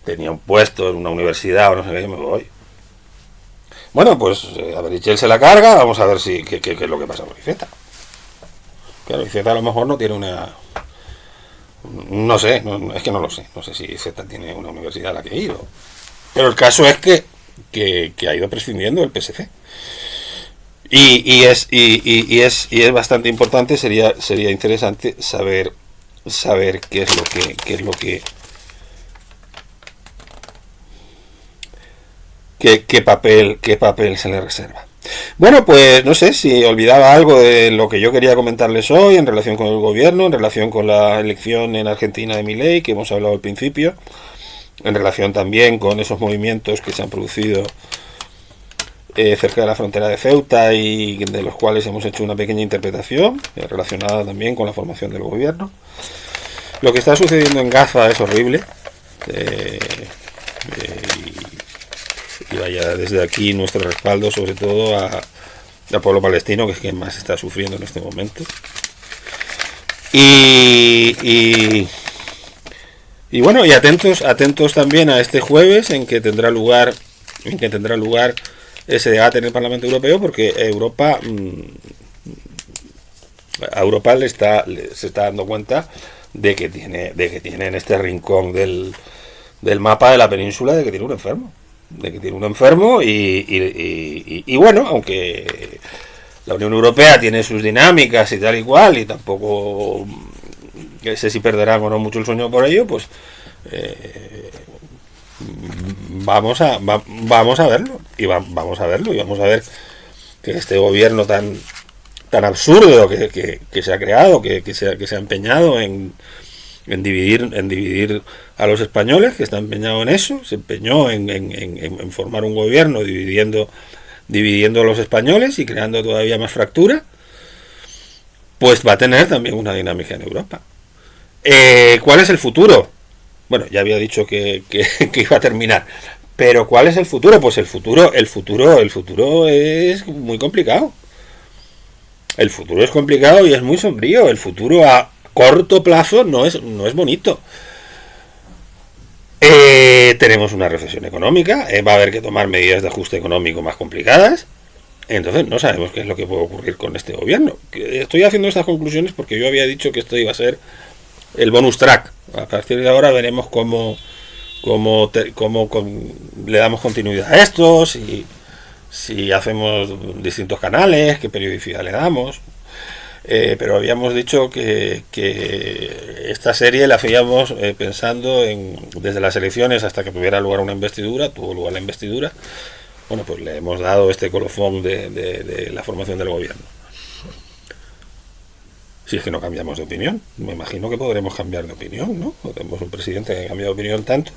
tenía un puesto en una universidad o no sé qué, yo me voy. Bueno, pues a Meritxell se la carga, vamos a ver qué es lo que pasa con Iceta. Claro, Iceta a lo mejor no tiene una... No sé, es que no lo sé. No sé si Z tiene una universidad a la que ir. Pero el caso es que ha ido prescindiendo el PSC. Y es bastante importante, sería interesante saber qué papel se le reserva. Bueno, pues no sé si olvidaba algo de lo que yo quería comentarles hoy en relación con el gobierno, en relación con la elección en Argentina de Milei, que hemos hablado al principio, en relación también con esos movimientos que se han producido cerca de la frontera de Ceuta y de los cuales hemos hecho una pequeña interpretación relacionada también con la formación del gobierno. Lo que está sucediendo en Gaza es horrible. Y vaya desde aquí nuestro respaldo sobre todo al pueblo palestino, que es quien más está sufriendo en este momento. Y bueno, y atentos también a este jueves en que tendrá lugar ese debate en el Parlamento Europeo, porque a Europa se está dando cuenta de que tiene en este rincón del mapa de la península de que tiene un enfermo. Y bueno, aunque la Unión Europea tiene sus dinámicas y tal y cual, y tampoco sé si perderán o no mucho el sueño por ello, pues vamos a verlo y vamos a ver que este gobierno tan absurdo que se ha creado, que se ha empeñado en dividir a los españoles, que está empeñado en eso, se empeñó en formar un gobierno dividiendo a los españoles y creando todavía más fractura, pues va a tener también una dinámica en Europa. ¿Cuál es el futuro? Bueno, ya había dicho que iba a terminar, Pero ¿cuál es el futuro? Pues el futuro es muy complicado. El futuro es complicado y es muy sombrío. El futuro a corto plazo no es bonito. Tenemos una recesión económica, va a haber que tomar medidas de ajuste económico más complicadas. Entonces no sabemos qué es lo que puede ocurrir con este gobierno. Estoy haciendo estas conclusiones porque yo había dicho que esto iba a ser el bonus track. A partir de ahora veremos cómo le damos continuidad a esto, si hacemos distintos canales, qué periodicidad le damos. Pero habíamos dicho que esta serie la hacíamos pensando desde las elecciones hasta que tuviera lugar una investidura. Tuvo lugar la investidura. Bueno, pues le hemos dado este colofón de la formación del gobierno. Si es que no cambiamos de opinión, me imagino que podremos cambiar de opinión, ¿no? Tenemos un presidente que ha cambiado de opinión tanto.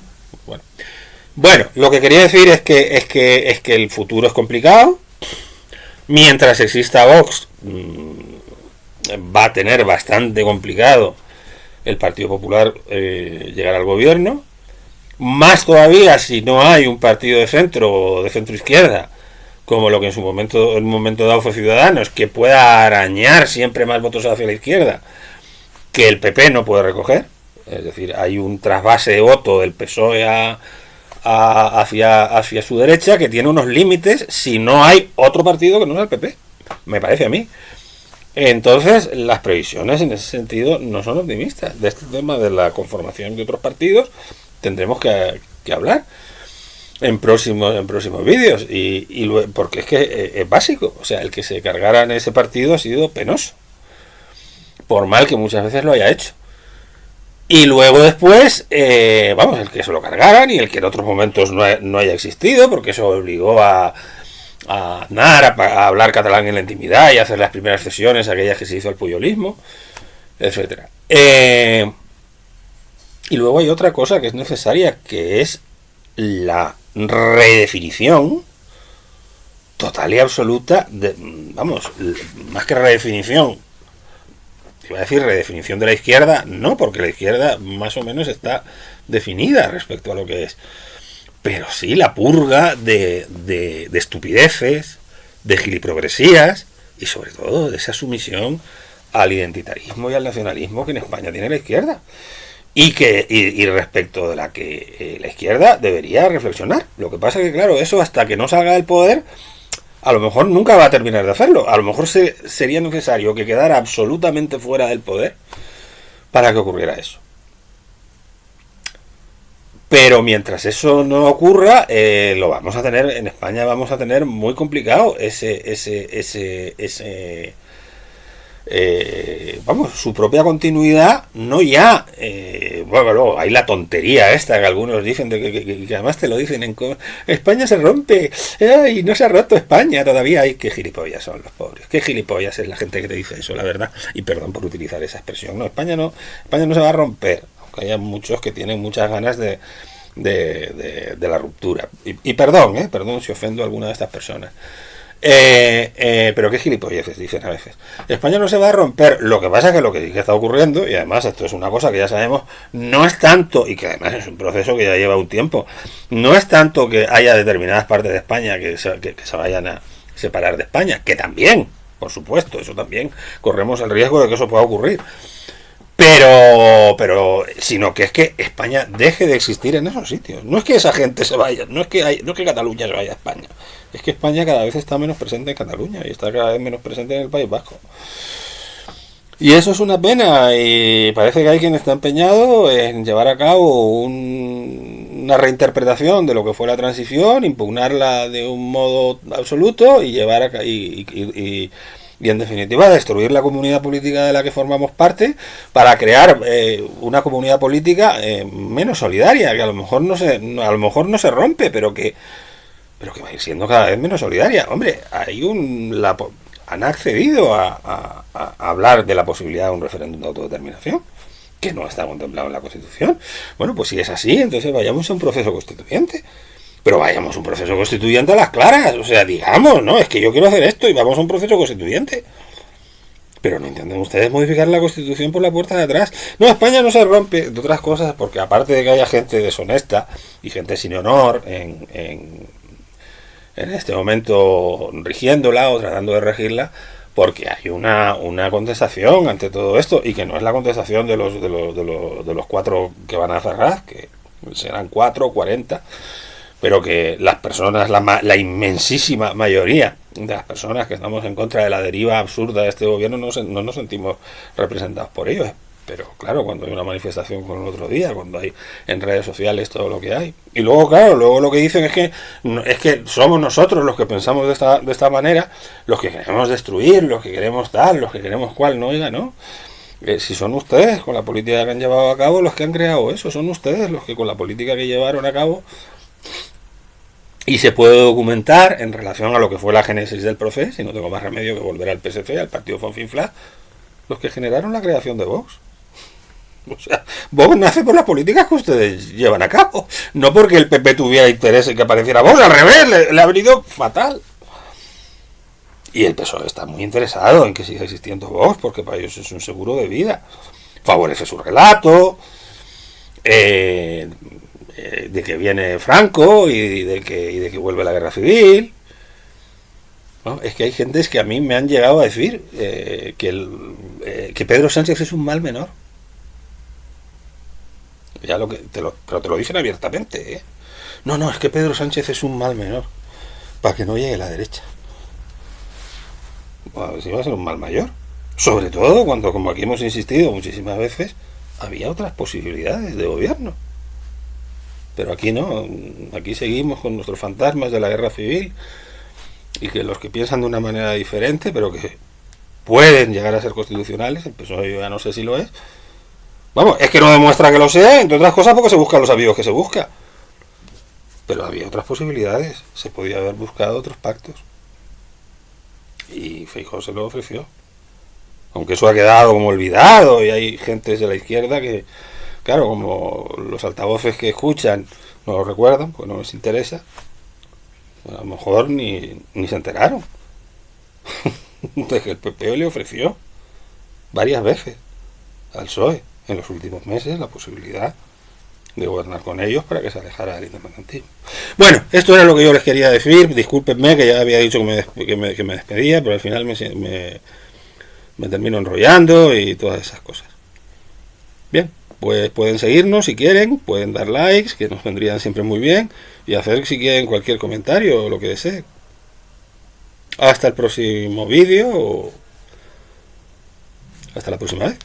Bueno, lo que quería decir es que el futuro es complicado. Mientras exista Vox, va a tener bastante complicado el Partido Popular llegar al gobierno. Más todavía si no hay un partido de centro o de centro izquierda, como lo que en un momento dado fue Ciudadanos, que pueda arañar siempre más votos hacia la izquierda que el PP no puede recoger. Es decir, hay un trasvase de voto del PSOE hacia su derecha que tiene unos límites si no hay otro partido que no sea el PP, me parece a mí. Entonces, las previsiones en ese sentido no son optimistas. De este tema de la conformación de otros partidos tendremos que hablar en próximos vídeos porque es que es básico. O sea, el que se cargaran ese partido ha sido penoso, por mal que muchas veces lo haya hecho. Y luego después, el que se lo cargaran y el que en otros momentos no haya existido, porque eso obligó a Aznar a hablar catalán en la intimidad y a hacer las primeras cesiones, aquellas que se hizo al puyolismo, etcétera. Y luego hay otra cosa que es necesaria, que es la redefinición total y absoluta más que redefinición, iba a decir redefinición de la izquierda, no, porque la izquierda más o menos está definida respecto a lo que es, pero sí la purga de estupideces, de giliprogresías y sobre todo de esa sumisión al identitarismo y al nacionalismo que en España tiene la izquierda y respecto de la que la izquierda debería reflexionar. Lo que pasa es que claro, eso hasta que no salga del poder a lo mejor nunca va a terminar de hacerlo. A lo mejor sería necesario que quedara absolutamente fuera del poder para que ocurriera eso. Pero mientras eso no ocurra, lo vamos a tener en España, vamos a tener muy complicado su propia continuidad, no ya. Luego hay la tontería esta que algunos dicen, que además te lo dicen España se rompe, y no se ha roto España todavía. Ay, qué gilipollas son los pobres, qué gilipollas es la gente que te dice eso, la verdad. Y perdón por utilizar esa expresión. No, España no se va a romper, aunque haya muchos que tienen muchas ganas de la ruptura. Y perdón si ofendo a alguna de estas personas. Pero qué gilipolleces dicen a veces. España no se va a romper. Lo que pasa es que lo que sí que está ocurriendo, y además esto es una cosa que ya sabemos, no es tanto, y que además es un proceso que ya lleva un tiempo, no es tanto que haya determinadas partes de España que se vayan a separar de España, que también, por supuesto, eso también corremos el riesgo de que eso pueda ocurrir, pero sino que es que España deje de existir en esos sitios. No es que esa gente se vaya, no es que Cataluña se vaya a España, es que España cada vez está menos presente en Cataluña y está cada vez menos presente en el País Vasco. Y eso es una pena, y parece que hay quien está empeñado en llevar a cabo una reinterpretación de lo que fue la transición, impugnarla de un modo absoluto y llevar a y en definitiva destruir la comunidad política de la que formamos parte para crear una comunidad política menos solidaria, que a lo mejor no se rompe, pero que va a ir siendo cada vez menos solidaria. Hombre, han accedido a hablar de la posibilidad de un referéndum de autodeterminación que no está contemplado en la Constitución. Bueno, pues si es así, entonces vayamos a un proceso constituyente. Pero vayamos a un proceso constituyente a las claras. O sea, digamos, no, es que yo quiero hacer esto y vamos a un proceso constituyente. Pero no intenten ustedes modificar la Constitución por la puerta de atrás. No, España no se rompe, de otras cosas, porque aparte de que haya gente deshonesta y gente sin honor en este momento rigiéndola o tratando de regirla, porque hay una contestación ante todo esto, y que no es la contestación de los 4 que van a cerrar, que serán 4 o 40, pero que las personas, la inmensísima mayoría de las personas que estamos en contra de la deriva absurda de este gobierno no nos sentimos representados por ellos. Pero claro, cuando hay una manifestación como el otro día, cuando hay en redes sociales todo lo que hay, y luego claro, luego lo que dicen es que somos nosotros los que pensamos de esta manera, los que queremos destruir, los que queremos tal, los que queremos cual, no, oiga, no. Si son ustedes, con la política que han llevado a cabo, los que han creado eso, son ustedes los que con la política que llevaron a cabo, y se puede documentar en relación a lo que fue la génesis del proceso, y no tengo más remedio que volver al PSC, al partido Fonfinflá, los que generaron la creación de Vox. O sea, Vox nace por las políticas que ustedes llevan a cabo, no porque el PP tuviera interés en que apareciera Vox, al revés, le ha venido fatal. Y el PSOE está muy interesado en que siga existiendo Vox, porque para ellos es un seguro de vida. Favorece su relato, de que viene Franco y de que vuelve la guerra civil. ¿No? Es que hay gentes que a mí me han llegado a decir que Pedro Sánchez es un mal menor. Ya pero te lo dicen abiertamente, ¿eh? No, es que Pedro Sánchez es un mal menor para que no llegue la derecha. Bueno, si va a ser un mal mayor. Sobre todo cuando, como aquí hemos insistido muchísimas veces, había otras posibilidades de gobierno. Pero aquí no, aquí seguimos con nuestros fantasmas de la guerra civil, y que los que piensan de una manera diferente, pero que pueden llegar a ser constitucionales, el PSOE yo ya no sé si lo es. Vamos, es que no demuestra que lo sea, entre otras cosas porque se buscan los amigos que se busca. Pero había otras posibilidades, se podía haber buscado otros pactos. Y Feijóo se lo ofreció. Aunque eso ha quedado como olvidado, y hay gentes de la izquierda que, claro, como los altavoces que escuchan no lo recuerdan, pues no les interesa, a lo mejor ni se enteraron de que el PP le ofreció varias veces al PSOE en los últimos meses la posibilidad de gobernar con ellos para que se alejara del independentismo. Bueno, esto era lo que yo les quería decir. Discúlpenme que ya había dicho que me despedía, pero al final me termino enrollando y todas esas cosas. Bien, pues pueden seguirnos si quieren, pueden dar likes, que nos vendrían siempre muy bien, y hacer si quieren cualquier comentario o lo que deseen. Hasta el próximo vídeo, o hasta la próxima vez.